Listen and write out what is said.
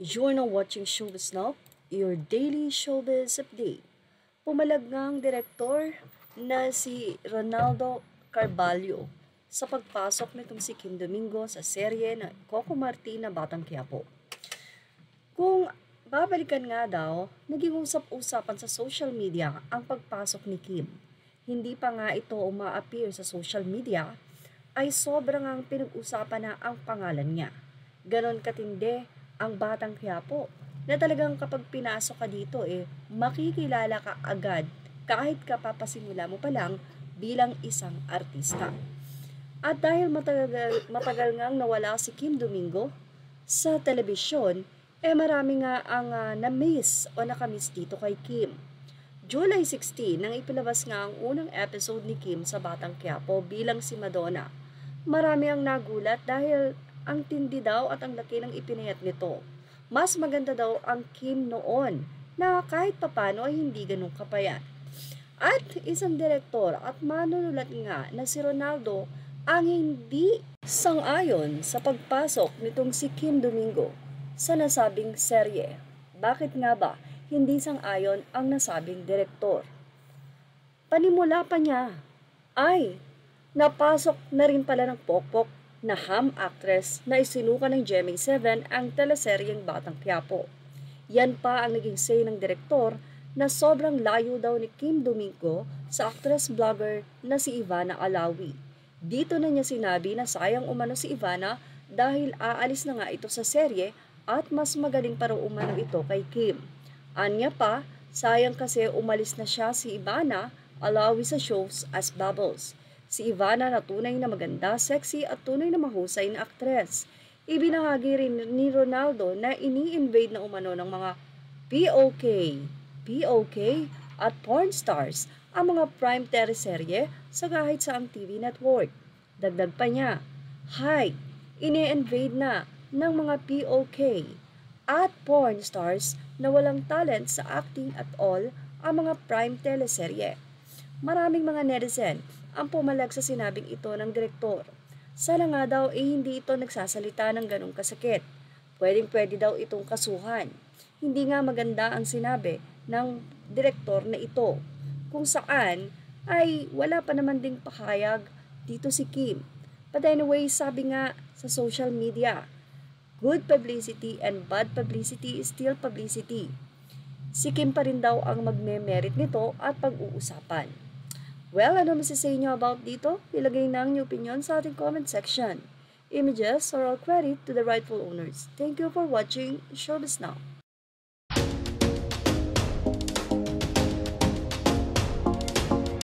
You're now watching Showbiz Now, your daily showbiz update. Pumalag nga ang direktor na si Ronaldo Carvalho sa pagpasok nitong si Kim Domingo sa serye na Coco Martina Batang Quiapo. Kung babalikan nga daw, naging usap-usapan sa social media ang pagpasok ni Kim. Hindi pa nga ito uma-appear sa social media, ay sobrang ang pinag-usapan na ang pangalan niya. Ganon katindi ang Batang Quiapo na talagang kapag pinasok ka dito makikilala ka agad kahit kapapasimula mo pa lang bilang isang artista. At dahil matagal ngang nawala si Kim Domingo sa telebisyon, marami nga ang na-miss o nakamiss dito kay Kim. July 16 nang ipilabas nga ang unang episode ni Kim sa Batang Quiapo bilang si Madonna. Marami ang nagulat dahil ang tindi daw at ang laki ng ipinayat nito. Mas maganda daw ang Kim noon na kahit papano ay hindi ganun kapayat. At isang direktor at manunulat nga na si Ronaldo ang hindi sang-ayon sa pagpasok nitong si Kim Domingo sa nasabing serye. Bakit nga ba hindi sang-ayon ang nasabing direktor? Panimula pa niya ay napasok na rin pala ng pokpok na ham actress na isinuka ng GMA7 ang teleseryeng Batang Quiapo. Yan pa ang naging say ng direktor na sobrang layo daw ni Kim Domingo sa actress-vlogger na si Ivana Alawi. Dito na niya sinabi na sayang umano si Ivana dahil aalis na nga ito sa serye at mas magaling pa raw umano ito kay Kim. Anya pa, sayang kasi umalis na siya si Ivana Alawi sa shows as Bubbles. Si Ivana na tunay na maganda, sexy at tunay na mahusay na aktres. Ibinahagi rin ni Ronaldo na ini-invade na umano ng mga POK at porn stars ang mga prime teleserye sa kahit saang TV network. Dagdag pa niya, hi, ini-invade na ng mga POK at porn stars na walang talent sa acting at all ang mga prime teleserye. Maraming mga netizen ang pumalag sa sinabing ito ng direktor. Sana nga daw hindi ito nagsasalita ng ganong kasakit. Pwedeng-pwede daw itong kasuhan. Hindi nga maganda ang sinabi ng direktor na ito, kung saan ay wala pa naman ding pahayag dito si Kim. But anyway, sabi nga sa social media, good publicity and bad publicity is still publicity. Si Kim pa rin daw ang magme-merit nito at pag-uusapan. Well, ano masasay nyo about dito? Ilagay na ang inyong opinion sa ating comment section. Images are all credit to the rightful owners. Thank you for watching Showbiz Now.